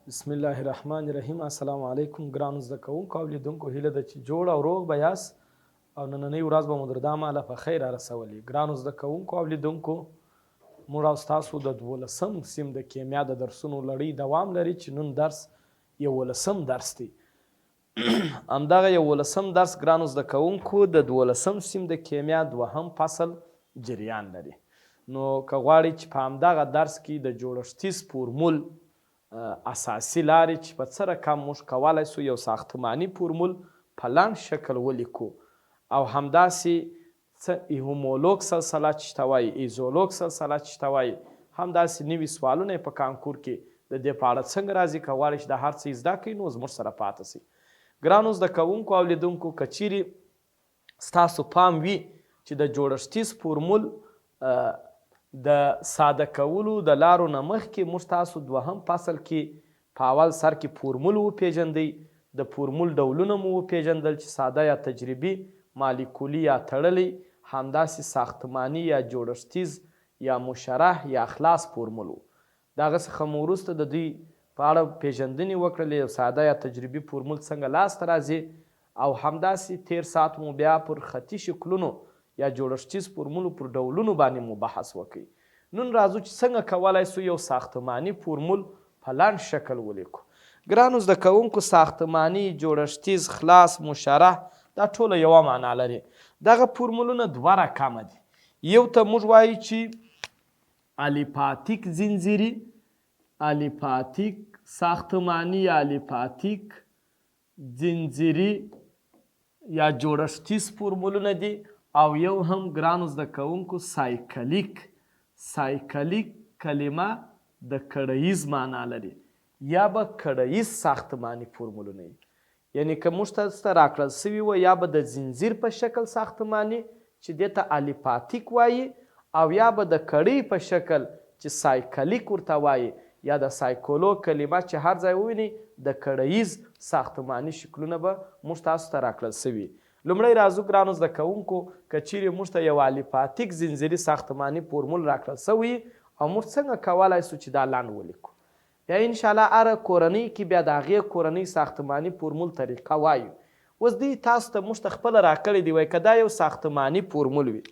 بسم الله الرحمن الرحیم. السلام علیکم ګرانو زده کوونکو او لیدونکو، هیله ده چې جوړ او روغ به یاست او نننۍ ورځ به مو در دا ماله په خیر رسولې. ګرانو زده کوونکو او لیدونکو، موږ او ستاسو د 12 سیم د کیمیا د درسونو لړۍ دوام لري چې نن درس 11 درس دی. همدغه 11 درس ګرانو زده کوونکو د 12 سیم د کیمیا دوهم فصل جریان لري. نو که غواړئ چې په همدغه درس کې د جوړښتیز فورمول اساسي لارې چې په څه رقم موږ کولی سو یو ساختماني فورمول په لنډ شکل ولیکو او همداسې هومولوګ سلسله چې ته وایي، ایزولوګ سلسله چې ته وایي، همداسې نوي سوالونه یې په کانکور کې د دې په اړه څنګه راځي. که غواړئ چې دا هر څه زده کړئ نو زموږ سره پاتې سئ. ګرانو زده کوونکو او لیدونکو، که چیرې ستاسو پام وي چې د جوړښتیز فورمول د ساده کولو د لارو نه مخکې موږ تاسو دوهم فصل کې په اول سر کې فورمول وپېژندئ. د فورمول ډولونه مو وپېژندل چې ساده یا تجربي، مالیکولي یا تړلی، همداسې ساختماني یا جوړښتیز یا مشرح یا خلاص فورمول و. دغه څخه مو وروسته د دوی په اړه پېژندنې وکړلې، یو ساده یا تجربي فورمول څنګه لاسته راځي، او همداسې تیر ساعت مو بیا پر خطي شکلونو یا جوړښتیز فورمولو پر ډولونو باندې مو بحث وکړي. نن راځو چې څنګه کولی سو یو ساختماني فورمول په لنډ شکل ولیکو. ګرانو زده کوونکو، ساختماني، جوړښتیز، خلاص، مشرح دا ټوله یوه معنا لري. دغه فورمولونه دوه رقمه دي. یو ته موږ وایو چې الیپاتیک زنځیري، الیپاتیک ساختماني یا الیپاتیک زنځیري یا جوړښتیز فورمولونه دي، او یو هم ګرانو زده کوونکو سایکلیک. سایکلیک کلمه د کړهیز معنا لري، یا به کړهیز ساختماني فورمولونه وي. یعنی که موږ ته راکړل سوي وه یا به د زنځیر په شکل ساختماني چې دې ته الیپاتیک وایي، او یا به د کړۍ په شکل چې سایکلیک ورته وایي، یا د سایکولو کلمه چې هر ځای وویني د کړهیز ساختماني شکلونه به موږ تاسو ته راکړل سوي. لومړی راځو ګرانو زده کوونکو، که چیرې موږ ته یو الیپاتیک زنځیري ساختماني فورمول راکړل سوی او موږ څنګه کولی سو چې دا لنډ ولیکو. بیا انشاءالله هره کورنۍ کې بیا د هغې کورنۍ ساختماني فورمول طریقه وایو. اوس دوی تاسو ته موږ ته خپله راکړی دی، وایي که دا یو ساختماني فورمول وي،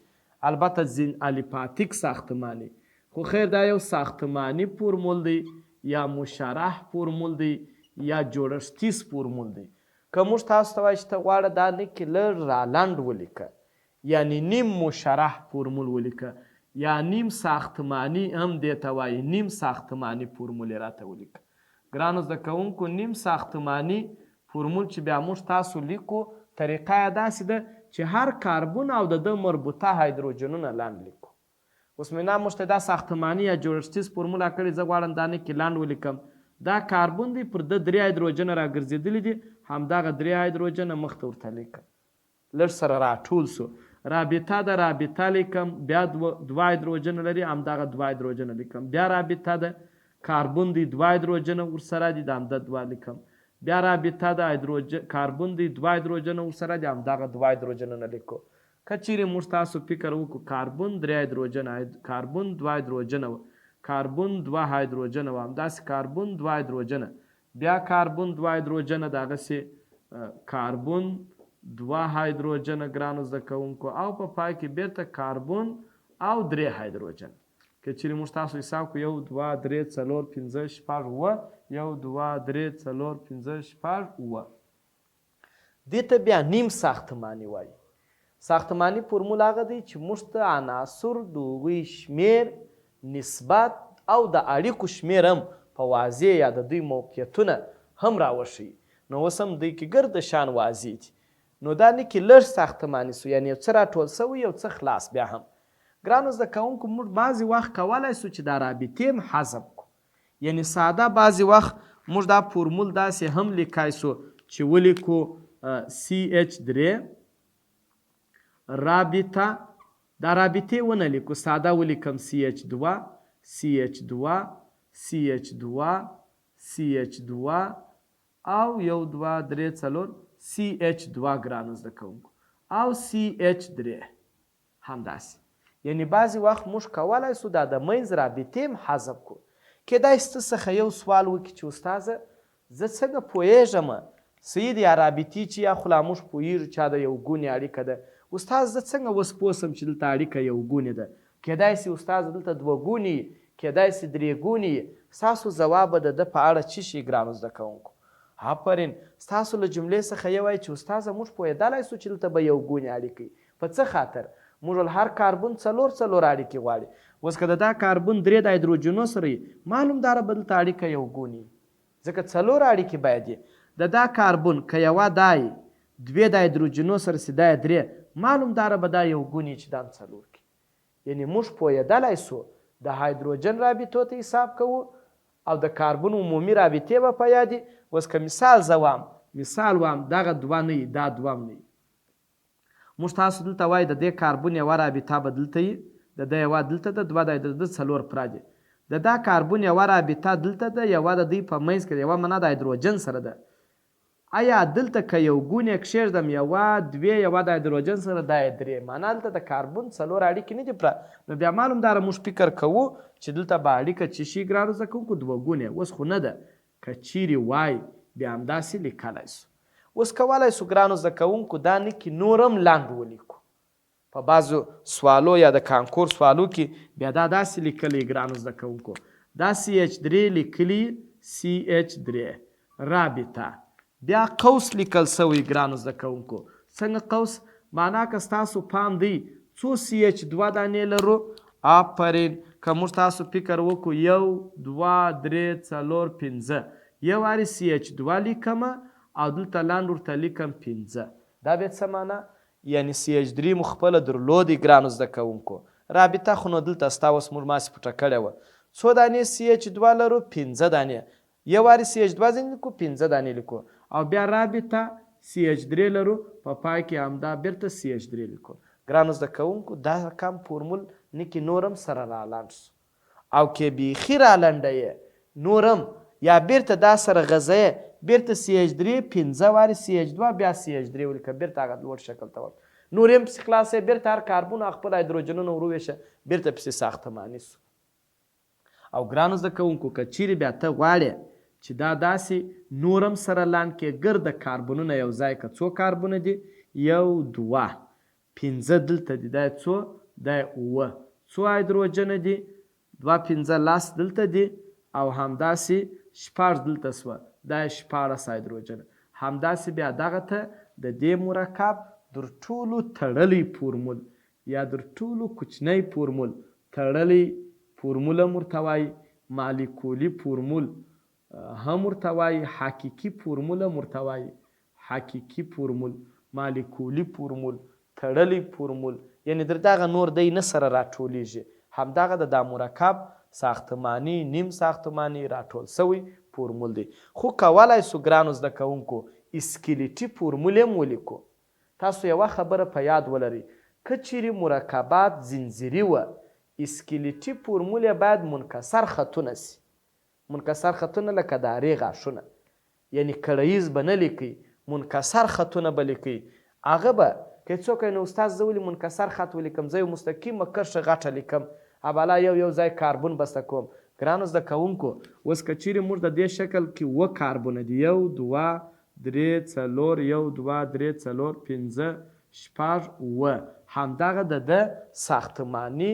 البته الیپاتیک ساختماني، خو خیر دا یو ساختماني فورمول دی یا مشرح فورمول دی یا جوړښتیز فورمول دی. که موږ تاسو ته وایي چې ته غواړه دا لیکې لږ رالنډ ولیکه، یعنی نیم مشرح فورمول ولیکه، یا نیم ساختماني هم دې ته وایي، نیم ساختماني فورمول یې راته ولیکه. ګرانو زده کوونکو، نیم ساختماني فورمول چې بیا موږ تاسو لیکو، طریقه یې داسې ده چې هر کاربن او د ده مربوطه هایدروجنونه لنډ لیکو. اوس مې موږ ته دا ساختماني یا جوړښتیز فورمول راکړې، زه غواړم دا لیکې لنډ ولیکم. دا کاربن دی، پر ده 3 هایدروجنه راګرځېدلي دي، همدغه 3 هایدروجنه مخته ورته لیکم، لږ سره راټول سو. رابطه ده، رابطه لیکم، بیا 2 هایدروجنه لري، همدغه 2 هایدروجنه لیکم. بیا رابطه ده، کاربن دی، 2 هایدروجنه ورسره دي، د همده 2 لیکم. بیا رابطه ده، کاربن دی، 2 هایدروجنه ورسره دي، همدغه 2 هایدروجنه نه لیکو. که چیرې موږ تاسو فکر وکړو، کاربن 3 هایدروجنه، کاربن 2 هایدروجنه و، کاربن 2 هایدروجنه و، همداسې کاربن 2 هایدروجنه، بیا کاربن 2 هایدروجنه، دغسې کاربن 2 هایدروجنه ګرانو زده کوونکو، او په پای کې بیرته کاربن او 3 هایدروجنه. که چیرې موږ تاسو حساب کړو 1 2 3 4 5 6 7 1 2 3 4 5 6 7 دې ته بیا نیم ساختماني وایي. ساختماني فورمول هغه دی چې موږ ته عناصر، د هغوی شمیر، نسبت او د اړیکو شمیر هم په واضح یا د دوی موقعیتونه هم راوښیي. نو اوس هم دوی کې ګرد شان واضح دي. نو دا لیکې لږ ساختماني سو، یعنی یو څه راټول سوی، یو څه خلاص. بیا هم ګرانو زده کوونکو، موږ بعضې وخت کولی سو چې دا رابطې هم حذف کړو، یعنی ساده بعضې وخت موږ دا فورمول داسې هم لیکای سو چې ولیکو CH3 رابطه. دا رابطې ونه لیکو، ساده ولیکم CH2 CH2 CH2 CH2 او 1 2 3 4 CH2 ګرانو زده کوونکو، او CH3 همداسې. یعنی بعضې وخت موږ کولی سو دا د منځ رابطې هم حذف کړو. کیدای شي څخه یو سوال وکړي چې استاذه زه څنګه پوهېږم سید یا رابطي چې یا خو لا موږ پوهېږو چا د یو ګونې اړیکه ده استاد زه څنګه اوس پوه سم چې دلته اړیکه یو ګونې ده کیدای شي استاد دلته دوه ګونې کیدای شي درې ګونې ستاسو ځواب به د ده په اړه څه شي ګرانو زده کوونکو آفرین ستاسو له جملې څخه یو وایي چې استاده موږ پوهېدلی سو چې دلته به یو ګونې اړیکې په څه خاطر موږ هر کاربن څلور اړیکې غواړي اوس که د دا کاربن درې د هایدروجنو سره وي معلوم داره به دلته اړیکه یو ګونې ځکه څلور اړیکې باید یې د دا کاربن که یوه دا یي دوې د هایدروجنو سره سي دا یې درې معلوم داره به دا یو ګونې چې دا څلور کړي یعنې موږ پوهېدلی سو د هایدروجن رابطو ته حساب کوو او د کاربن عمومي رابطې به په یاد اوس که مثال وایم دغه دوه نه وي دا دوه هم نه وي موږ تاسو دلته وایي د دې کاربن یوه رابطه به دلته وي د ده یوه دلته ده دوه د ده څلور پراته د دا کاربن یوه رابطه دلته ده یوه د دوی په منځ کې یوه منا د هایدروجن سره ده آیا دلته که یو ګونې کښېږدم یوه دوې یوه د هایدروجن سره دا یې درې معنا دلته د کاربن څلور اړیکې نه دي پوره نو بیا معلوم داره موږ فکر کوو چې دلته به اړیکه څه شي ګرانو زده کوونکو دوه ګونې اوس خو نه ده که چیرې وای بیا همداسې لیکلی سو اوس کولی سو ګرانو زده کوونکو دا نکې نور هم لاندې ولیکو په بعضو سوالو یا د کانکور سوالو کې بیا دا داسې لیکلی ګرانو زده کوونکو دا CH3 لیکلي CH3 رابطه بیا قوس لیکل سوی ګرانو زده کوونکو څنګه قوس معنا که ستاسو پام دی څو CH2 دانې لرو آفرین که موږ تاسو فکر وکړو 1 2 3 4 5 یو وارې CH2 لیکم او دلته لاندې ورته لیکم 5 دا بیا څه معنا یعنې CH3 مو خپله درلودې ګرانو زده کوونکو رابطه خو نو دلته ستا اوس موږ ماسې پټه کړې وه څو دانې CH2 لرو 15 دانې یو وارې CH2 ځینې لیکو 15 دانې لیکو او بیا رابطه CH3 لرو په پای کې همدا بیرته CH3 لیکو ګرانو زده کوونکو دا کم فورمول نکې نور هم سره رالاند سو او که بیخي رالنډه یې نور هم یا بیرته دا سره غځه بیرته CH3 15 وارې CH2 بیا CH3 ولیکه بیرته هغه لوړ شکل ته ورته نور هم پسې خلاصې بیرته هر کاربن خپل هایدروجنونه وروویشه بیرته پسې ساختماني سو او ګرانو زده کوونکو که چیرې بیا ته غواړې چې دا داسې نور هم سره لاند کې ګرده کاربنونه یو ځای که څو کاربونه دي 1 2 15 دلته دي دا یې څو دا یې 9 څو هایدروجنه دي 2 15 10 دلته دي او همداسې 14 دلته سوه دا یې 14 هایدروجنه همداسې بیا دغه ته د دې مرکب در ټولو تړلی فورمول یا در ټولو کوچنی فورمول تړلی فورمول هم ورته وایي مالیکولي فورمول هم ورته وایي حقیقي فورمول هم ورته وایي حقیقي فورمول مالیکولي فورمول تړلی فورمول یعنې در دغه نور دی نه سره راټولیږي همدغه د دا مرکب ساختماني نیم ساختماني راټول سوی فورمول دی خو کولی سو ګرانو زده کوونکو اسکلیټي فورمول هم ولیکو تاسو یوه خبره په یاد ولرئ که چیرې مرکبات زنځیري وه اسکلیټي فورمول باید منکسر خطونه سي منکسر خطونه لکه د ارې غاښونه یعنې کړیز به نه لیکئ منکسر خطونه به لیکئ هغه به که څوک نو استاد زه ولې منکسر خط ولیکم زه یو مستقیمه کرښه غټه لیکم ابالا یو ځای کاربن بسته کوم ګرانو زده کوونکو اوس که چیرې موږ د دې شکل کې 2 کاربونه دي 1 2 3 4 1 2 3 4 5 6 9 همدغه د ده ساختماني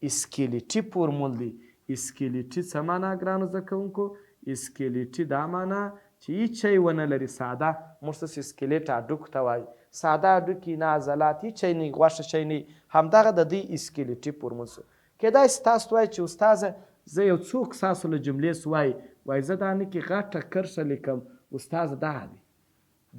اسکلیټي فورمول دی اسکلیټي څه معنا ګرانو زده کوونکو اسکلیټي دا معنا چې هیڅ شی ونه لري ساده موږ څه اسکلیټ هډوکو ته وایي ساده هډوکي نه عضلات هیڅ شی نه غوښه شی نه همدغه د دوی اسکلیټي فورمول سو کیدای شي تاسو وایئ چې استاذه زه یو څوک ستاسو له جملې سو وایي زه دا نه کې غټه کرښه لیکم استاذه دا دی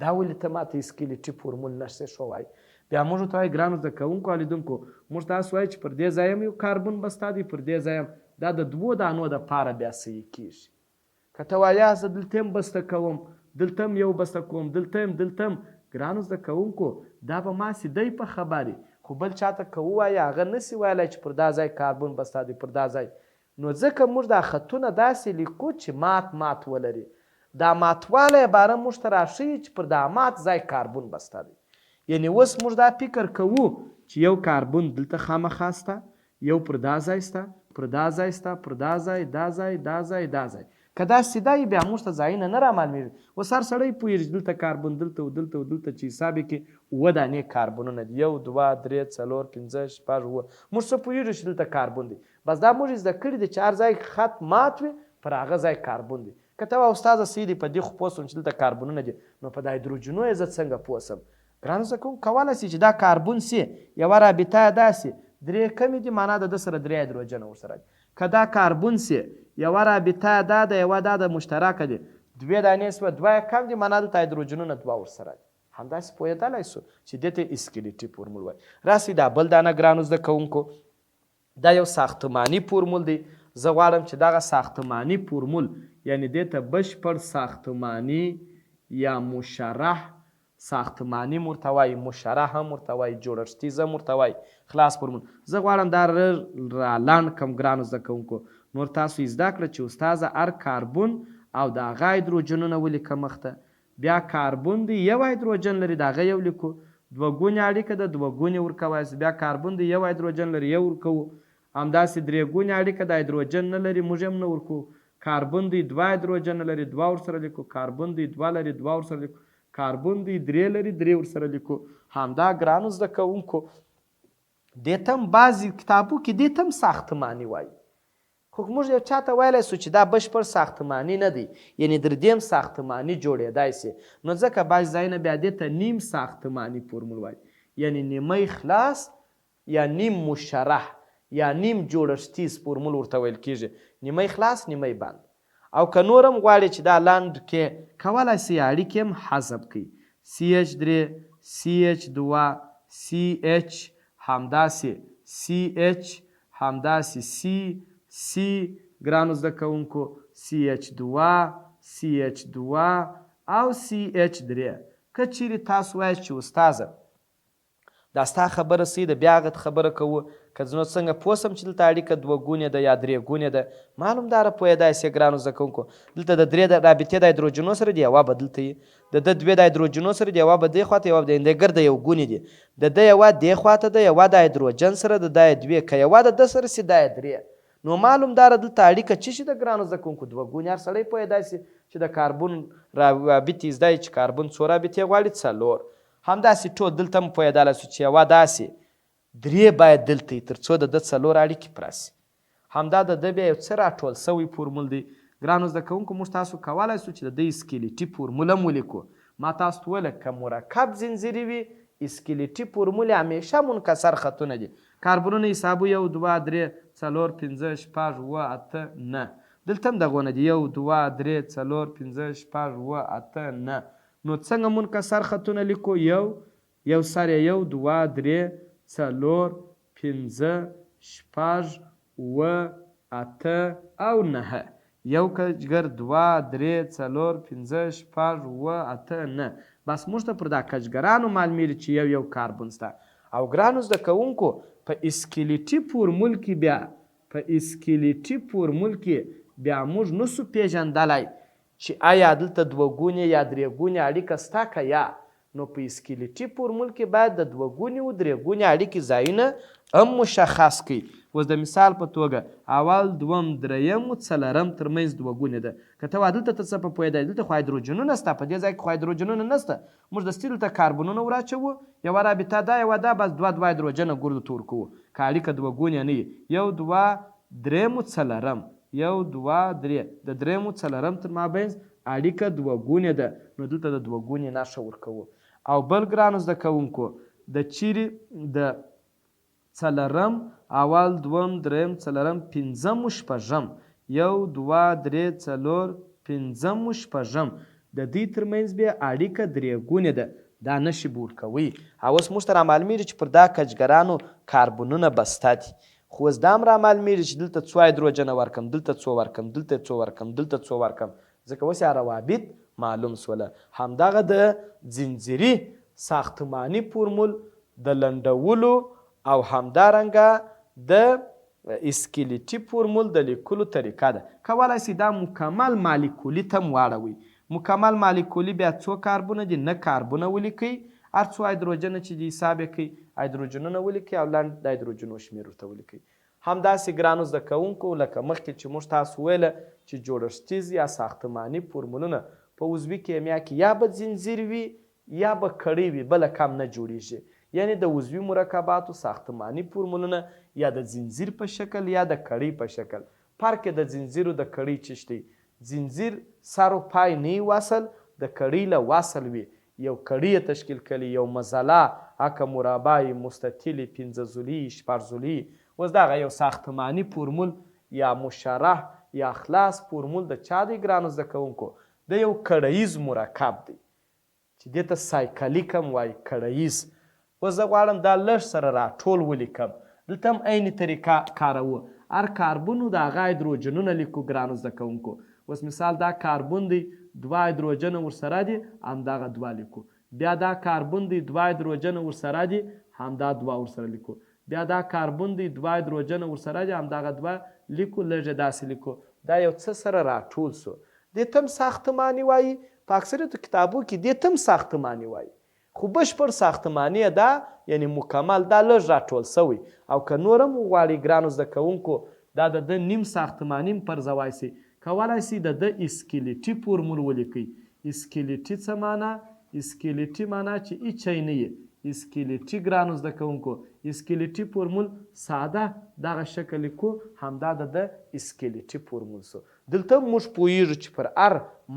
دا ولې ته ماته اسکلیټي فورمول نشې شو وایي بیا موږ ورته وایو ګرانو زده کوونکو او لیدونکو موږ تاسو وایو چې پر دې ځای هم یو کاربن به ستا دی پر دې ځای هم دا د 2 دانو دپاره بیا صحیح کېږي که ته وایه زه دلته هم بسته کوم دلته هم یو بسته کوم دلته هم ګرانو زده کوونکو دا به ماسې دی په خبرې خو بل چاته که ووایه هغه نسي ویلی چې پر دا ځای کاربن به ستا دی پر دا ځای نو ځکه موږ دا خطونه داسې لیکو چې مات ولري دا ماتوالی باره موږ ته راښیي چې پر دا مات ځای کاربن به ستا دی یعنې اوس موږ دا فکر کوو چې یو کاربن دلته خامخا سته یو پر دا ځای سته پر دا ځای ستا، پر دا ځای، دا ځای، دا ځای، دا ځای. که دا سیده وي بیا موږ ته ځایونه نه رامعلومېږي. اوس هر سړی پوهېږي چې دلته کاربن دلته و دلته و دلته چې حساب یې کړي 7 دانې کاربنونه دي. 1 2 3 4 5 6 7 موږ څه پوهېږو چې دلته کاربن دی. بس دا موږ زده کړي دي چې هر ځای خط مات وي پر هغه ځای کاربن دی. که ته استاده سیدي په دې خو پوه شوم چې دلته کاربنونه دي نو په هایدروجنو یې زه څنګه پوه شم؟ ګرانو زده کوونکو کولی شي چې دا کاربن سي یوه رابطه یې داسې 3 کمې دي معنا د ده سره 3 هایدروجنه ورسره دي. که دا کاربن سي یوه رابطه دا ده یوه دا د مشترکه دي 2 دانې سوه 2 یې کم دي معنا دلته هایدروجنونه 2 ورسره دي. همداسې پوهېدلی سو چې دې ته اسکلیټي فورمول وایي. راسئ دا بل دانه ګرانو زده کوونکو دا یو ساختماني فورمول دی. زه غواړم چې دغه ساختماني فورمول یعنی دې ته بشپړ ساختماني یا مشرح ساختماني ورته وایي، مشرح هم ورته وایي، جوړښتیز هم ورته وایي، خلاص فورمول. زه غواړم دا را لنډ کړم ګرانو زده کوونکو. نور تاسو یې زده کړه چې استاذه هر کاربن او د هغه هایدروجنونه ولیکه مخته. بیا کاربن دی یو هایدروجن لري د هغه یو لیکو. 2 ګونې اړیکه ده 2 ګونې ورکوای. بیا کاربن دی یو هایدروجن لري یو ورکوو. همداسې 3 ګونې اړیکه د هایدروجن نه لري موږ هم نه ورکوو. کاربن دی 2 هایدروجن لري 2 ورسره لیکو. کاربن دی 2 لري 2 ورسره لیکو. کاربن دی 3 لري 3 ورسره لیکو. همدا ګرانو زده کوونکو دې ته هم بعضې کتابو کې دې ته هم ساختماني وایي. خو موږ یو چاته ویلی سو چې دا بشپړ ساختماني نه دی یعنې در دې هم ساختماني جوړېدای سي نو ځکه بعضې ځایونه بیا دې ته نیم ساختماني فورمول وایي یعنې نیمۍ خلاص یا نیم مشرح یا نیم جوړښتیز فورمول ورته ویل کېږي. نیمۍ خلاص نیمۍ بند. او که نور هم غواړې چې دا لاند کې کولی سي اړیکې هم حذف کړي. CH3 CH2 CH همداسې CH همداسې C ګرانو زده کوونکو CH2 CH2 او CH3. که چیرې تاسو وایئ چې استاذه دا ستا خبره صحیح ده بیا هغه خبره کوو که نو څنګه پوه سم چې دلته اړیکه 2 ګونې ده یا 3 ګونې ده معلومداره پوهېدای سې ګرانو زده کوونکو. دلته د 3 د رابطې د هایدروجنو سره دي یوه به دلته وي د ده 2 د هایدروجنو سره دي یوه به دې خواته یوه د ګرده یو ګونې دي د ده یوه دې خواته ده یوه د هایدروجن سره د دا یې 2 که یوه د ده سره سي دا یې 3 نو معلومداره دلته اړیکه څه شي د ګرانو زده کوونکو 2 ګونې. هر سړی پوهېدای سي چې د کاربن رابطې زده یې چې کاربن 4 رابطې غواړي 4. همداسې ټول دلته هم پوهېدلی سو چې یوه داسې 3 باید دلته وي تر څو د ده 4 اړیکې پوره سي. همدا د ده بیا یو څه راټول سوی فورمول دی. ګرانو زده کوونکو موږ تاسو کولی سو چې د ده اسکلیټي فورمول هم ولیکو. ما تاسو ته ویله که مرکب زنځیري وي اسکلیټي فورمول یې همیشه منکسر خطونه دي. کاربنونه حسابو 1 2 3 4 5 6 7 8 9 دلته هم دغونه دي 1 2 3 4 5 6 7 8 9 نو څنګه منکسر خطونه لیکو؟ یو سر یې 1 2 3 4 5 6 7 او 9 یو کجګر 2 3 4 5 6 7 9 بس موږ ته پر دا کجګرانو معلومېږي چې یو کاربن سته. او ګرانو زده کوونکو په اسکلیټي فورمول کې بیا موږ نسو پیژندلی چې آیا دلته 2 ګونې یا 3 ګونې اړیکه سته که یا نو په اسکلیټي فورمول کې باید د 2 ګونې و 3 ګونې اړیکې ځایونه هم مشخص کړي. اوس د مثال په توګه اول دوم دریم و څلرم ترمنځ 2 ګونې ده. که ته دلته ته څه په پوهېدی دلته خو هایدروجنونه سته په دې ځای کې خو هایدروجنونه نسته موږ دستي دلته کاربنونه وراچوو یوه رابطه دا یوه دا بس 2 هایدروجنه ګردو ته ورکوو که اړیکه 2 ګونې نه وي 1 2 3 و څلرم 1 2 3 د 3 و څلرم تر مابینځ اړیکه 2 ګونې ده نو دلته د 2 ګونې نښه ورکوو. او بل ګرانو زده کوونکو د چیرې د څلرم اول دوم دریم څلرم پنځم و شپږم 1 2 3 4 5 و شپږم د دې ترمنځ بیا اړیکه 3 ګونې ده دا نشي به ورکوئ. او اوس موږ ته رامعلومېږي چې پر دا کجګرانو کاربنونه بسته دي. خو اوس دا هم رامعلومېږي چې دلته 2 هایدروجنه ورکړم دلته 2 ورکړم دلته 2 ورکړم دلته 2 ورکړم ځکه اوس یې روابط معلوم سوله. همدغه د زنځیري ساختماني فورمول د لنډولو او همدارنګه د اسکلیټي فورمول د لیکلو طریقه ده. کولی سي دا مکمل مالیکولي ته هم واړوئ. مکمل مالیکولي بیا 2 کاربونه دي 9 کاربونه ولیکئ هر 2 هایدروجنه چې دي حساب یې کوئ هایدروجنونه ولیکئ او لنډ د هایدروجنو شمېر ورته ولیکئ. همداسې ګرانو زده کوونکو لکه مخکې چې موږ تاسو ویله چې جوړښتیز یا ساختماني فورمولونه په عضوي کیمیا کې یا به ځنځیر وي یا به کړۍ وي، بله کم نه جوړیږي. یعنی د عضوي مرکباتو ساختماني فورمولونه یا د ځنځیر په شکل یا د کړۍ په شکل. فرق د ځنځیرو د کړۍ څه دی؟ ځنځیر سر و پای نه وصل، د کړۍ له وصل وي، یو کړۍ تشکیل کړي، یو مزله اکه مربع مستطیل پنځه شپږ ضلعي. اوس دغه یو ساختماني فورمول یا مشرح یا خلاص فورمول د چا دی ګرانو زده کوونکو؟ د یو کړهیز مرکب دی چې دې ته سایکلیک هم وایي، کړهیز. اوس زه غواړم دا لږ سره راټول ولیکم. دلته هم عیني طریقه کاروو. هر کاربن د هغه هایدروجنونه لیکو ګرانو زده کوونکو. اوس مثال دا کاربن دی، دوه هایدروجن ورسره دي، همدغه دوه لیکو. بیا دا کاربن دی، دوه هایدروجن ورسره دي، همدا دوه ورسره لیکو. بیا دا کاربن دی، دوه هایدروجن ورسره دي، همدغه دوه لیکو. لږه داسې لیکو. دا یو څه سره راټول سو. دې ته هم ساختماني وایي. په اکثریتو کتابو کې دې ته هم ساختماني وایي، خو بشپړ ساختماني ده، یعنی مکمل دا لږ راټول سوی. او که نور هم وغواړي ګرانو زده کوونکو دا د ده نیم ساختماني هم پرځوای سي، کولی سي د ده اسکلیټي فورمول ولیکئ. اسکلیټي څه معنا؟ اسکلیټي معنا چې هیڅ شی نه یې. اسکلیټي ګرانو زده کوونکو اسکلیټي فورمول ساده دغه شکل لیکو، همدا د ده اسکلیټي فورمول سو. دلته موږ پوهیږو چې پر هر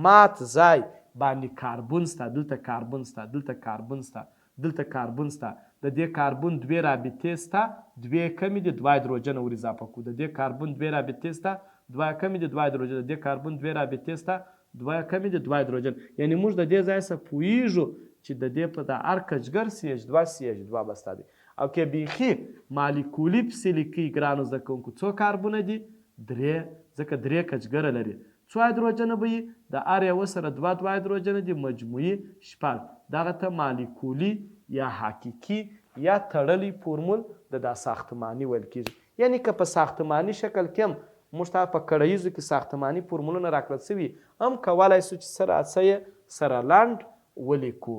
مات ځای باندې کاربن سته، دلته کاربن سته، دلته کاربن سته، دلته کاربن سته. د دې کاربن دوې رابطې سته، دوې کمې دي، دوه هایدروجن ور اضافه کړو. د دې کاربن دوې رابطې سته، دوه کمې دي، دوه هایدروجن. د دې کاربن دوې رابطې سته، دوه کمې دي، دوه هایدروجن. یعنی موږ د دې ځای څخه پوهیږو چې د دې په د هر کچګر CH2 به سته دی. او که بیخي مالیکولي پسې لیکئ ګرانو زده کوونکو څو کاربونه دي؟ درې، ځکه درې کچګره لري. څو هایدروجنه به وي؟ د هر یوه سره دوه دوه هایدروجنه دي، مجموعي شپږ. دغه ته مالیکولي یا حقیقي یا تړلی فورمول د دا ساختماني ویل کېږي. یعنی که په ساختماني شکل کې هم موږ ته په کړهیزو کې ساختماني فورمولونه راکړل سوي، هم کولی سو چې سره څه سره لنډ ولیکو.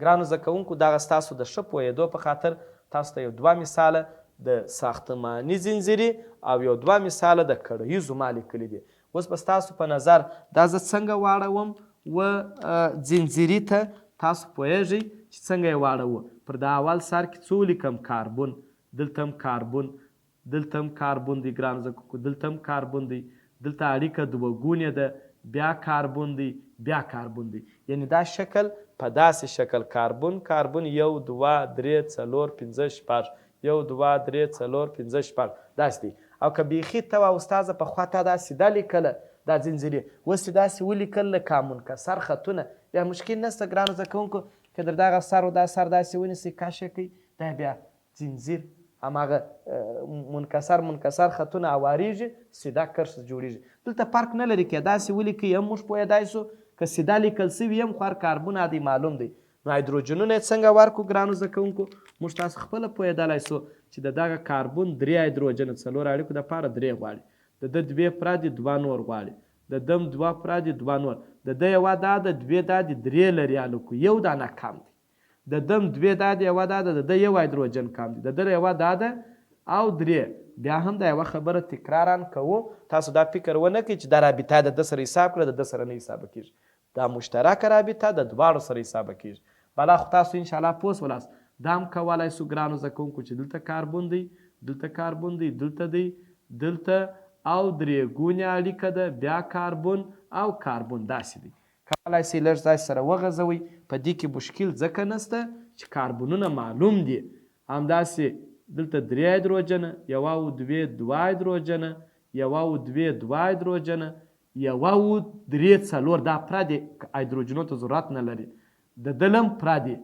ګرانو زده کوونکو دغه ستاسو د ښه پوهېدو په خاطر تاسو ته یو دوه مثاله د ساختماني ځنځیري او یو دوه مثاله د کړهیزو ما لیکلي دي. اوس به ستاسو په نظر دا زه څنګه واړوم و ځنځیري ته تاسو پوهیږئ چې څنګه یې واړوو. پر د اول سر کې څه ولیکم؟ کاربن. دلته هم کاربن، دلته هم کاربن دی ګرانو زده کوونکو، دلته هم کاربن دی، دلته اړیکه دوه ګونې ده، بیا کاربن دی، بیا کاربن دی. یعنی دا شکل په داسې شکل کاربن کاربن 1 2 3 4 5 6 1 2 3 4 5 6 داسې دی. او که بیخي ته وه استاذه پخوا تا دا سیده لیکله دا ځنځیري، اوس یې داسې ولیکل لکه منکسر خطونه، بیا مشکل نشته ګرانو زده کوونکو. که در دغه سر و دا سر داسې ونیسئ کش یې کوئ، دا بیا ځنځیر هماغه منکسر خطونه اواریږي، سیده کرښ جوړیږي. دلته فرق نه لري که داسې ولیکئ هم موږ پوهېدای سو، که سیده لیکل سوي هم خو هر کاربن عادي معلوم دی. نو هایدروجنونه یې څنګه ورکړو ګرانو زده کوونکو؟ موږ تاسو خپله پوهېدلی سو چې د دغه کاربن 3 هایدروجنه 4 اړیکو دپاره 3 غواړي، د ده 2 پوره دي 2 نور غواړي، د ده هم 2 پوره دي 2 نور، د ده یوه دا ده 2 دا دي 3 لري هلکو، یو دانه کم دی. د ده هم 2 دا ده یوه دا ده، د ده یو هایدروجن کم دی، د ده یوه دا ده او 3. بیا هم دا یوه خبره تکرارا کوو، تاسو دا فکر ونه کړئ چې دا رابطه د ده سره حساب کړه، د ده سره نه حسابه کېږي. دا مشترکه رابطه د دواړو سره حسابه کېږي. بلا خو تاسو انشاءالله پوه شولاست. دا هم کولی سو ګرانو زده کوونکو چې دلته کاربن دی، دلته کاربن دی، دلته دی، دلته او 3 ګونې اړیکه ده، بیا کاربن او کاربن داسې دی. کولی سئ لږ ځای سره وغځوئ، په دې کې مشکل ځکه نشته چې کاربنونه معلوم دي. همداسې دلته 3 هایدروجنه، یوه او 2 2 هایدروجنه، یوه او 2 2 هایدروجنه، یوه او 3 4 دا پوره دي، هایدروجنو ته ضرورت نه لري. د ده هم پوره دي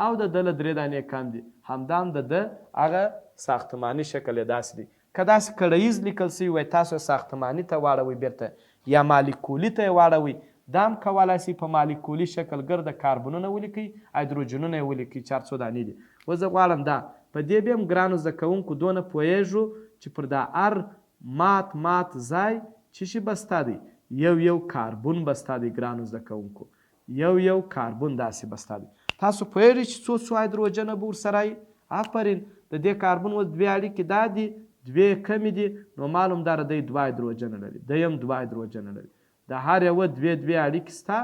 او د ده له 3 دانې کم دي. همدا هم د ده هغه ساختماني شکل یې داسې دی. که داسې کړهیز لیکل سوي وای تاسو ساختماني ته واړوئ بیرته یا مالیکولي ته یې واړوئ، دا هم کولی سئ په مالیکولي شکل ګرده کاربنونه ولیکئ، هایدروجنونه یې ولیکئ چې هر څو دانې دي. اوس زه غواړم دا په دې بیا هم ګرانو زده کوونکو دونه پوهیږو چې پر دا هر مات ځای څه شي بسته دی؟ یو کاربن بسته دی ګرانو زده کوونکو، یو کاربن داسې بسته دی. تاسو پوهیږئ چې څو هایدروجنه به ورسره وي؟ آفرین، د دې کاربن اوس 2 اړیکې دا دي، دوې کمې دي نو معلوم داره دی دوه هایدروجنه لري، دی هم دوه هایدروجنه لري. د هر یوه دوې اړیکې سته،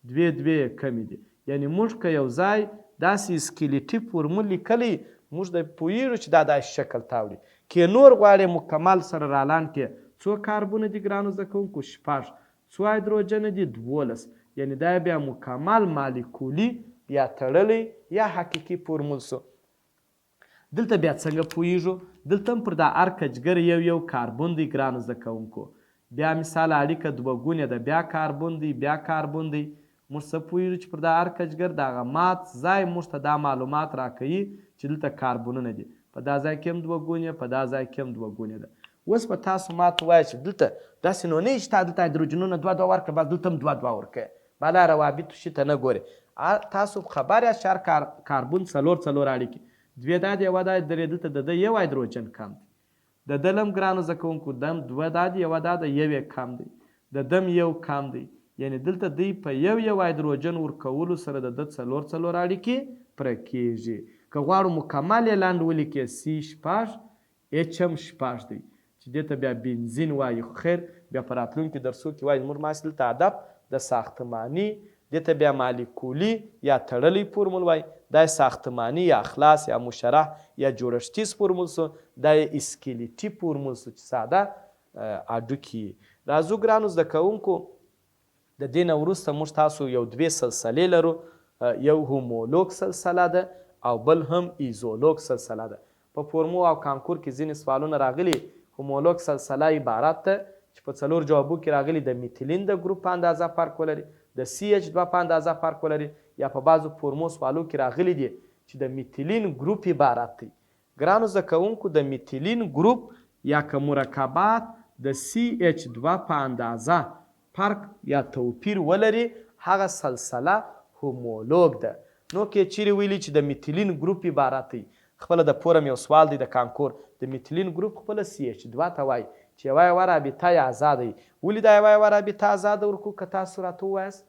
دوې کمې دي. یعنې موږ که یو ځای داسې اسکلیټي فورمول لیکلی موږ د پوهېږو چې دا داسې شکل تاوړي. که نور غواړې مکمل سره رالاند کړې څو کاربونه دي ګرانو زده کوونکو؟ 6. څو هایدروجنه دي؟ 12. یعنې دا بیا مکمل مالیکولي یا تړلی یا حقیقي فورمول سو. دلته بیا څنګه پوهېږو؟ دلته هم پر دا هر کجګر یو کاربون دی ګرانو زده کوونکو. بیا مثال اړیکه دوه ګونې ده، بیا کاربون دی بیا کاربون دی. موږ څه پوهېږو چې پر دا هر کجګر د هغه مات ځای موږ ته دا معلومات راکوي چې دلته کاربونونه دي. په دا ځای کې هم دوه ګونې، په دا ځای کې هم دوه ګونې ده. اوس به تاسو ماته ووایه چې دلته داسې نو نه وي چې تا دلته هایدروجنونه دوه ورکړه بس دلته هم دوه ورکړه، بالا روابطو شي ته نه ګورې. تاسو خبر یاست چې هر کاربون څلور اړیکې، دوې دا دي یوه دا درې دلته د ده یو هایدروجن کم دی، د ده هم ګرانو زده کوونکو دم دوه دا دي یوه دا د یو کم دی، د دم یو کم دی. یعنې دلته دوی په یو هایدروجن ورکولو سره د ده څلور اړیکې پوره کېږي. که غواړو مکمل یې لاندې ولیکې C6 H هم 6 دی چې دې ته بیا بنزین وایي. خو خیر بیا په راتلونکي درسو کې وایي زموږ ماسې دلته هدف د ساختماني، دې ته بیا مالیکولي یا تړلی فورمول وایي، دا یې ساختماني یا خلاص یا مشرح یا جوړښتیز فورمول سو، دا یې اسکلیټي فورمول سو چې ساده هډوکي. راځو ګرانو زده کوونکو د دې نه وروسته موږ تاسو یو دوې سلسلې لرو، یو هومولوګ سلسله ده او بل هم ایزولوګ سلسله ده. په فورمو او کانکور کې ځینې سوالونه راغلي. هومولوګ سلسله عبارت ده چې په 4 جوابو کې راغلي د میتیلین د ګروپ په اندازه فرق ولري، د CH2 په اندازه فرق ولري، یا په بعضو فورمو سوالو کې راغلي دي چې د میتیلین ګروپ عبارت دی. ګرانو زده کوونکو د میتیلین ګروپ یا که مرکبات د CH2 په اندازه فرق یا توپیر ولري هغه سلسله هومولوګ ده. نو که چیرې ویلي چې د میتیلین ګروپ عبارت دی، خپله د پورم یو سوال دی د کانکور، د میتیلین ګروپ خپله CH2 ته وایي چې یوه رابطه یې ازاده وي. ولې دا یوه رابطه ازاده ورکړو؟ که تاسو راته ووایاست.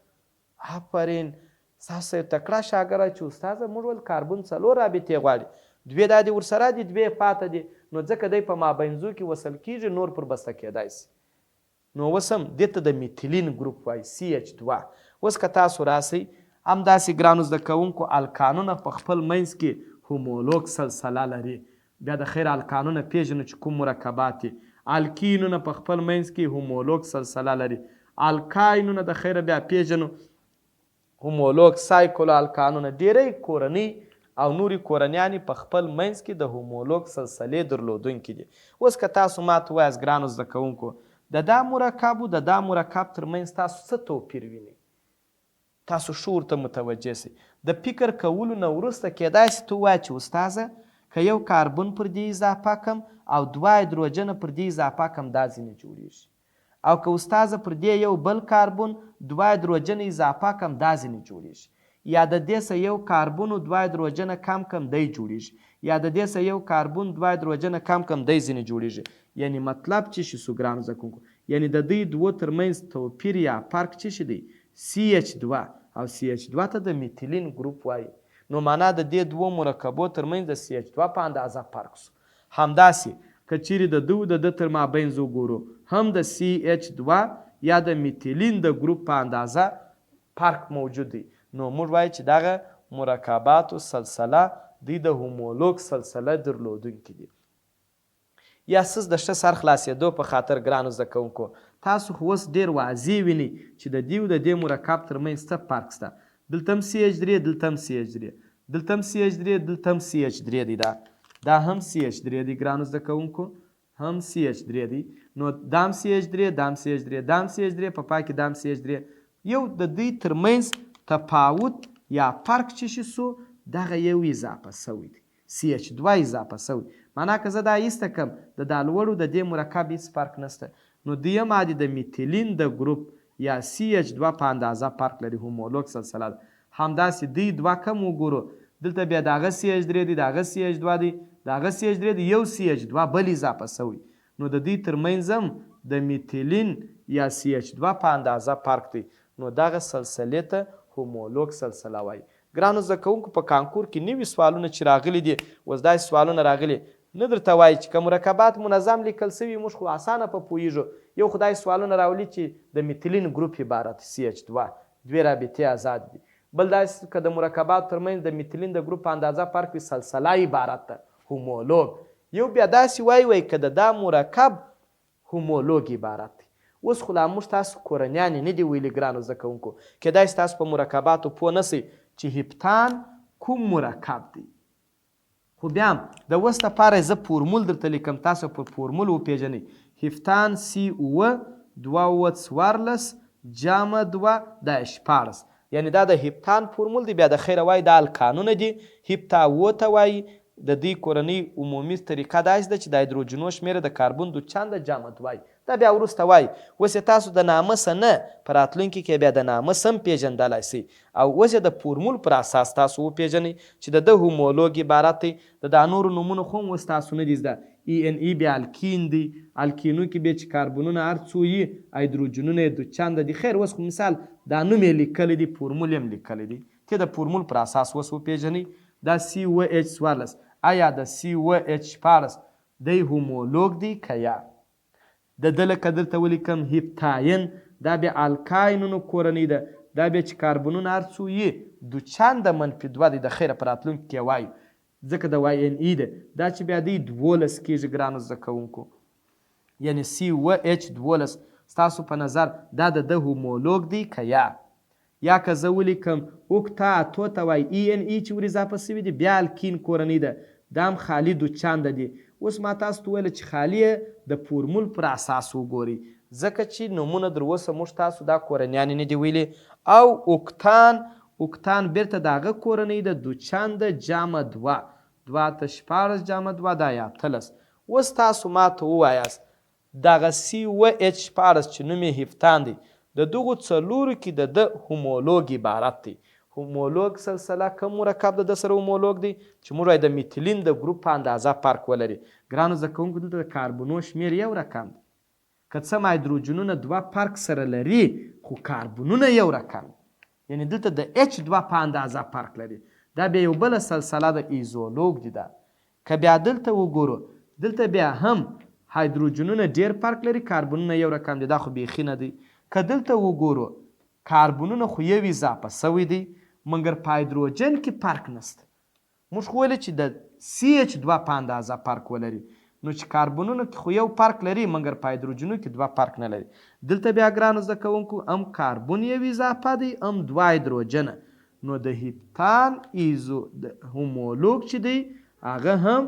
آفرین، ستاسو یو تکړه شاګرد چې استاده موږ ول کاربون 4 رابطې غواړي، دوې دا دي ورسره دي، دوې پاته دي، نو ځکه دی په مابینځو کې وصل کېږي، نور پر بسته کېدای شي. نو اوس هم دې ته د میتیلین ګروپ وایي CH2. اوس که تاسو راسئ همداسې ګرانو زده کوونکو الکانونه په خپل منځ کې هومولوګ سلسله لري. بیا د خیر الکانونه پیژنو چې کوم مرکبات دي. الکینونه په خپل منځ کې هومولوګ سلسله لري. الکاینونه د خیر بیا پیژنو هومولوګ سایکلو الکانونه. ډېری کورنۍ او نورې کورنیانې په خپل منځ کې د هومولوګ سلسلې درلودونکي دي. اوس که تاسو ماته ووایاست ګرانو زده کوونکو د دا مرکب ترمنځ تاسو څه توپیر وینئ؟ تاسو شعور ته متوجه سئ. د فکر کولو نه وروسته کېدای شي ته ووایه چې استاذه که یو کاربون پر دې اضافه کم او 2 هایدروجنه پر دې اضافه کم دا ځینې جوړېږي، او که استاذه پر دې یو بل کاربون 2 هایدروجنه اضافه کم دا ځینې جوړېږي، یا د دې څه یو کاربون 2 هایدروجنه کم دی جوړېږي، یا د دې څه یو کاربون 2 هایدروجنه کم دی ځینې جوړېږي. یعنی مطلب څه شي سو ګرانو زده کوونکو؟ یعنی د دوی دوو ترمنځ توپیر یا فرق څه شي دی؟ CH2 او CH2 ته د میتیلین ګروپ وایي. نو معنا د دې دوو مرکبو ترمنځ د CH2 په اندازه فرق سو. همداسې که چیرې د ده تر مابینځ وګورو هم د CH2 یا د میتیلین د ګروپ په اندازه فرق موجود دی. نو موږ وایو چې دغه مرکباتو سلسله دوی د هومولوګ سلسله درلودونکي دي. یا سس د ښه سر خلاصېدو په خاطر ګرانو زده کوونکو تاسو خو اوس ډېر واضح وینئ چې د دې مرکب ترمنځ څه فرق شته. دلته هم CH3 دلته هم CH3 دلته هم CH3 دلته هم CH3 دی. دا هم CH3 دی ګرانو زده کوونکو، هم CH3 دی. نو دا هم CH3 دا هم CH3 دا هم CH3 په پای کې دا هم CH3. یو د دوی ترمنځ تفاوت یا فرق چې شي سو دغه یو اضافه سوی دی، CH2 اضافه سوی. معنا که زه دا ایسته کم د دا لوړو د دې مرکب هېڅ فرق نشته. نو دویم عادي د میتیلین د ګروپ یا CH2 په اندازه فرق لري، هومولوګ سلسله ده. همداسې دوی دوه کم وګورو، دلته بیا د هغه CH3 دی، د هغه CH2 دی، د هغه CH3 دی، یو CH2 بل اضافه سوی. نو د دوی ترمنځ هم د میتیلین یا CH2 په اندازه فرق دی. نو دغه سلسلې ته هومولوګ سلسله وایي. ګرانو زده کوونکو په کانکور کې نوي سوالونه چې راغلي دي، اوس داسې سوالونه راغلي نه درته وایي چې که مرکبات منظم لیکل سوي موږ خو اسانه په پوهېږو. یو خدای سوالونه راولي چې د میتیلین ګروپ عبارت CH2 دوې رابطې آزاد دي. بل داسې که د مرکباتو ترمنځ د میتیلین د ګروپ په اندازه فرق وي سلسله عبارت ده هومولوګ. یو بیا داسې وایي که د دا مرکب هومولوګ عبارت دی. اوس خو لا موږ تاسو کورنیانې نه دي ویلي ګرانو زده کوونکو، کیدای شي تاسو په مرکباتو پوه نه سئ چې هپتان کوم مرکب دی. خو بیا هم د اوس لپاره زه فورمول درته لیکم، تاسو په فورمول وپېژنئ. هپتان C دوه اووه څوارلس جمع دوه دا 16. یعنې دا د هپتان فورمول دی. بیا د خیره وایي دا الکانونه دي. هپتا اووه ته وایي. د دوی کورنۍ عمومي طریقه داسې ده چې د هایدروجنو شمېره د کاربن دو چنده جمع دوه وایي. دا بیا وروسته وایي. اوس یې تاسو د ناموسه نه په راتلونکي کې بیا د ناموس هم پېژندلی سئ او اوس یې د فورمول پر اساس تاسو وپېژنئ چې د ده هومولوګ عبارت دی. د دا نورو نومونه خو هم اوس تاسو نه دي زده. ENE بیا الکین دی. الکینو کې بیا چې کاربنونه هر څو یي هایدروجنونه یې دو چنده دي. خیر اوس خو مثال دا نوم یې لیکلی دی، فورمول یې هم لیکلی دی. ته د فورمول پر اساس اوس وپېژنئ. دا COH14 آیا د COH14 دی هومولوګ دی که یا؟ د ده لکه دلته ولیکم هپتاین، دا بیا الکاینونو کورنۍ ده. دا بیا چې کاربنونه هر څو یي دو چنده منفي دوه دی. د خیره په راتلونکي کې وایو ځکه د YNE ده. دا چې بیا دی 12 کېږي ګرانو زده کوونکو. یعنې COH12 ستاسو په نظر دا د ده هومولوګ دی که یا؟ یا که زه ولیکم اوکتا اتو ته وایي ENE چې ور اضافه سوي دي بیا الکین کورنۍ ده. دا هم خالي دو چنده دي. اوس ما تاسو ته ویله چې خالي د فورمول پر اساس وګورئ ځکه چې نومونه در اوسه موږ تاسو دا کورنیانې نه دي ویلي. او اوکتان بیرته د هغه کورنۍ ده دو چنده جمع دوه. دوه ته 16 جمع دوه دا 18. اوس تاسو ما ته ووایاست دغه COH14 چې نوم یې هپتان دی د دغو څلورو کې د ده هومولوګ عبارت دی. هومولوګ سلسله کوم مرکب د ده سره هومولوګ دی چې موږ وایو د میتیلین د ګروپ په اندازه فرق ولري. ګرانو زده کوونکو دلته د کاربنو شمېر یو رقم دی. که څه هایدروجنونه دوه فرق سره لري خو کاربنونه یو رقم دي. یعنې دلته د H2 په اندازه فرق لري. دا بیا یو بله سلسله د ایزولوګ دی. ده که بیا دلته وګورو دلته بیا هم هایدروجنونه ډېر فرق لري، کاربنونه یو رقم دي. دا خو بیخي نه دی. که دلته وګورو کاربنونه خو یو اضافه سوی دی مګر په هایدروجن کې فرق نشته. موږ خو ویلې چې د CH2 په اندازه فرق ولري، نو چې کاربنونو کې خو یو فرق لري مګر په هایدروجنو کې دوه فرق نه لري. دلته بیا ګرانو زده کوونکو هم کاربن یو اضافه دی هم دوه هایدروجنه. نو د هپتان د هومولوګ چې دی هغه هم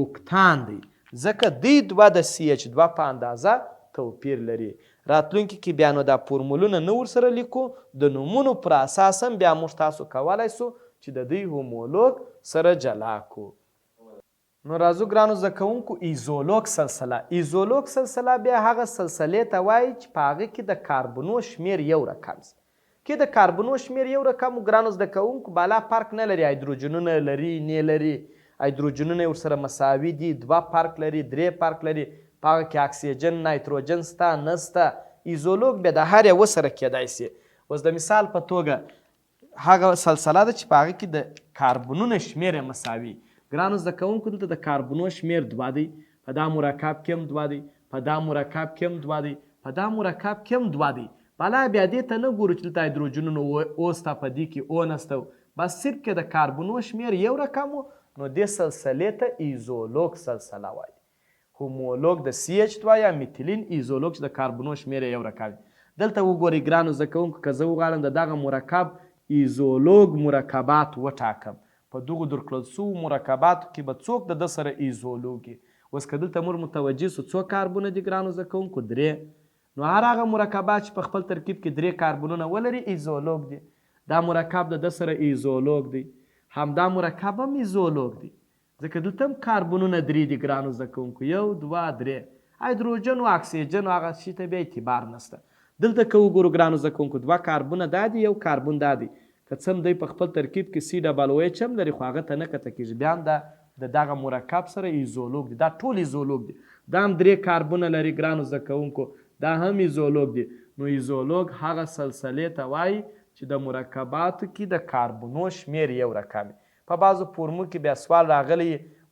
اوکتان دی ځکه دی دوه د CH2 په اندازه توپیر لري. راتلونکي کې بیا نو دا فورمولونه نه ورسره لیکو، د نومونو پر اساس هم بیا موږ تاسو کولی سو چې د دوی هومولوګ سره جلا کو. نو راځو ګرانو زده کوونکو ایزولوګ سلسله. ایزولوګ سلسله بیا هغه سلسلې ته وایي چې په هغه کې د کاربنو شمېر یو رقم سي. کې د کاربنو شمېر یو رقم ګرانو زده کوونکو بالا فرق نه لري. هایدروجنونه لري نه لري، هایدروجنونه ورسره مساوي دي، دوه فرق لري، درې فرق لري. په هغه کې اکسیجن نایتروجن سته نسته. ایزولوګ بیا د هر یوه سره کیدای سي. اوس د مثال په توګه هغه سلسله ده چې په هغه کې د کاربنونو شمېر یې مساوي. ګرانو زده کوونکو دلته د کاربنو شمېر دوه دی. په دا مرکب کې هم دوه دی، په دا مرکب کې هم دوه دی، په دا مرکب کې هم دوه دی. بالا بیا دې ته نه ګورو چې دلته هایدروجنونه اوسته په دې کې او نسته. بس صرف کې د کاربنو شمېر یو رقم و نو دې سلسلې ته ایزولوګ سلسله وایي. هومولوګ د CH2 یا میتیلین، ایزولوګ چې د کاربنو شمېر یو رقم. دلته وګورئ ګرانو زده کوونکو که زه وغواړم د دغه مرکب ایزولوګ مرکبات وټاکم په دغو درکړل سوو مرکباتو کې به څوک د ده سره ایزولوګ وي. اوس که دلته موږ متوجه سو څو کاربونه دي ګرانو زده کوونکو؟ 3. نو هر هغه مرکبات چې په خپل ترکیب کې 3 کاربنونه ولري ایزولوګ دي. دا مرکب د ده سره ایزولوګ دی. همدا مرکب هم ایزولوګ دی ځکه دلته هم کاربنونه 3 دي ګرانو زده کوونکو. 1 2 3. هایدروجن او اکسیجن او هغه شي ته بیا اعتبار نشته. دلته که وګورو ګرانو زده کوونکو 2 کاربونه دا دي، 1 کاربن دا دی. که څه هم دی په خپل ترکیب کې COOH هم لري خو هغه ته نه کته کېږي. بیا هم دا د دغه مرکب سره ایزولوګ دی. دا ټول ایزولوګ دي. دا هم 3 کاربونه لري ګرانو زده کوونکو. دا هم ایزولوګ دی. نو ایزولوګ هغه سلسلې ته وایي چې د مرکباتو کې د کاربنو شمېر یو رقم. په بعضو فورمو کې بیا سوال راغلی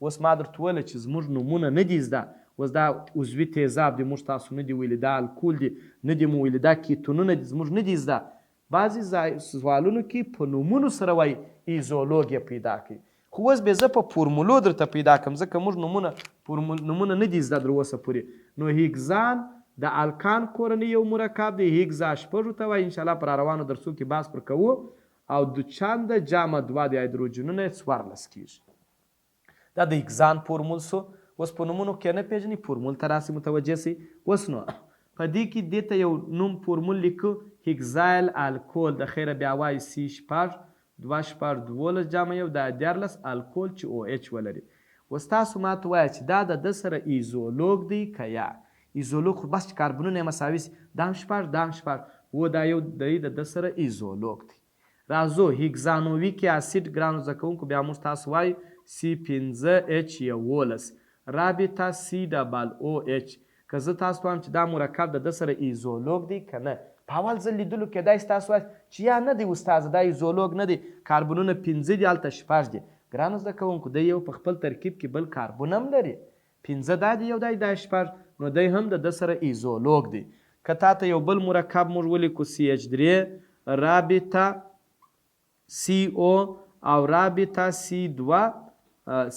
اوس ما درته ویله چې زموږ نومونه نه دي زده، اوس دا عضوي تیزاب دی موږ تاسو نه دي ویلي، دا الکول دی نه دي مو ویلي، دا کیتونونه دي زموږ نه دي زده. بعضې سوالونو کې په نومونو سره وایي ایزولوګ یې پیدا کوي. خو اوس بیا زه په فورمولو درته پیدا کړم ځکه موږ نومونه نه دي زده تر اوسه پورې. نو هیګزان د الکان کورنۍ یو مرکب دی، هیګزا شپږو ته وایي. انشاءالله پر روانو درسو کې بحث پر کوو. او دوچنده جمع دوه د هایدروجنونه 14 کېږي. دا د هیګزان فورمول سو. اوس په نومونو کې نه پېژنئ، فورمول ته راسئ متوجه سئ. اوس نو په دې کې دې ته یو نوم فورمول لیکو، هیګزایل الکول د خیره بیا وایي سی شپږ 2 شپږ 12 جمع یو دا 14 الکول چې او ایچ ولري. اوس تاسو ماته وایه چې دا د ده سره ایزولوګ دی که یا ایزولوګ، خو بس چې کاربنونه یې مساوي سي، دا هم شپږ دا هم شپږ و، دا یو دی د ده سره ایزولوګ دی. راځو هیګزانویک اسید ګرانو زده کوونکو بیا موږ تاسو وایو C5H11 رابطه C=OH. که زه تاسو وایم چې دا مرکب د ده سره ایزولوګ دی که نه، په اول ځل لیدلو کېدای شي تاسو وایئ چې یا نه دی استاده دا ایزولوګ نه دی، کاربنونه 5 دي هلته شپږ دي. ګرانو زده کوونکو دی یو په خپل ترکیب کې بل کاربن هم لري، 5 دا دی یو دی دا شپږ، نو دی هم د ده سره ایزولوګ دی. که تا ته یو بل مرکب موږ ولیکو CH3 رابطه CO او رابطه C2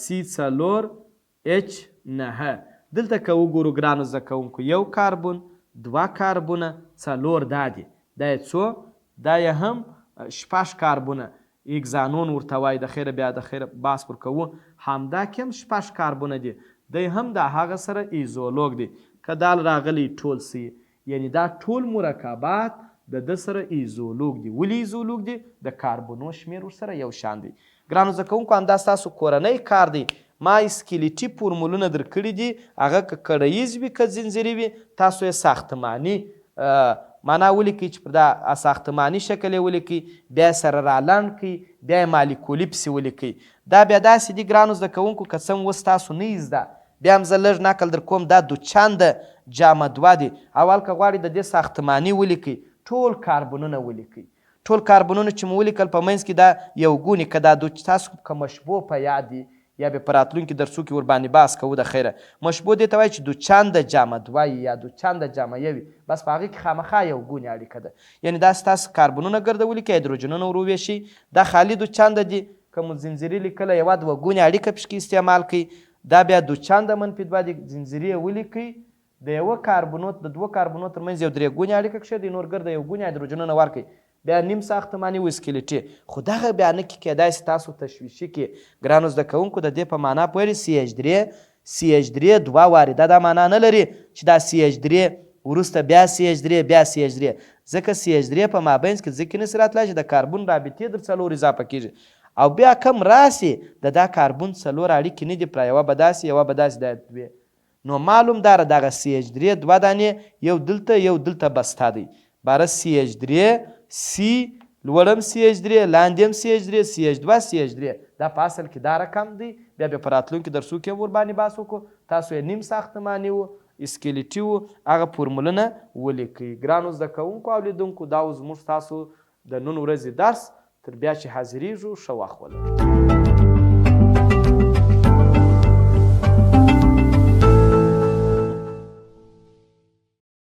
C4H9. دلته که وګورو ګرانو زده کوونکو یو کاربن 2 کاربونه 4 دا دي، دا یې څو؟ دا یې هم 6 کاربونه، هیګزانون ورته وایي. د خیره بیا د خیره بحث پر کوو. همدا کې هم 6 کاربونه دي، دی هم د هغه سره ایزولوګ دی. که دال راغلی ټول سي، یعنی دا ټول مرکبات د ده سره ایزولوګ دي. ولې ایزولوګ دي؟ د کاربنو شمېر ورسره یو شان دی. ګرانو زده کوونکو همدا ستاسو کورنی کار دی. ما اسکلیټي فورمولونه درکړي دي، هغه که کړیز وي که ځنځیري وي تاسو یې ساختماني معنا ولیکئ چې پر دا ساختماني شکل یې ولیکئ، بیا یې سره رالنډ کړئ، بیا یې مالیکولي پسې ولیکئ. دا بیا داسې دي ګرانو زده کوونکو که څه هم اوس تاسو نه یې زده، بیا هم زه لږ نقل در کوم. دا دوچنده جامع 2 دی. اول که غواړئ د دې ساختماني ولیکئ، ټول کاربنونه ولیکئ. ټول کاربنونه چې مو ولیکل په منځ کې دا یو ګونې، که دا تاسو که مشبوه په یاد دي یا به په راتلونکي درسو کې ورباندې بحث کوو. د خیره مشبوه دې ته وایي چې دوچنده جمع 2 یا دوچنده جمع 1 بس په هغې کې خامخا یو ګونې اړیکه ده. یعنې دا ستاسو کاربنونه ګرځولي کې هایدروجنونه ور وویشئ، دا خالي دوچنده دي. که مو ځنځیري لیکله یوه 2 ګونې اړیکه پکې استعمال کړئ. دا بیا دوچنده -2 دي، ځنځیري یې ولیکئ. د یوه کاربنو د 2 کاربنو تر منځ یو 3 ګونې اړیکه کښېږدئ، نور ګرده یو ګونې هایدروجنونه ورکړئ. بیا نیم ساختماني و اسکلیټي. خو دغه بیا نه کې کېدای شي تاسو تشویشي کې. ګرانو زده کوونکو د دې په معنا پوهېږئ CH3 2 وارده دا معنا نه لري چې دا CH3 وروسته بیا CH3 بیا CH3، ځکه CH3 په مابینځ کې ځکه نسي راتلی چې د کاربن رابطې در 4 اضافه کېږي، او بیا کم راسي د دا کاربن 4 اړیکې نه دي پوره، یوه به داسې یوه به داسې دا 2. نو معلوم داره دغه CH3 2 دانې یو دلته یو دلته بسته دی. باره CH3 C لوړم CH3 لاندې هم CH3 CH2 CH3. دا په اصل کې دا رقم دی. بیا په راتلونکي درسو کې ورباندې بحث وکړو. تاسو یې نیم ساختماني و اسکلیټي و هغه فورمولونه ولیکئ. ګرانو زده کوونکو او لیدونکو دا زموږ ستاسو د نن ورځې درس. تر بیا چې حاضرېږو ښه وخت ولرئ.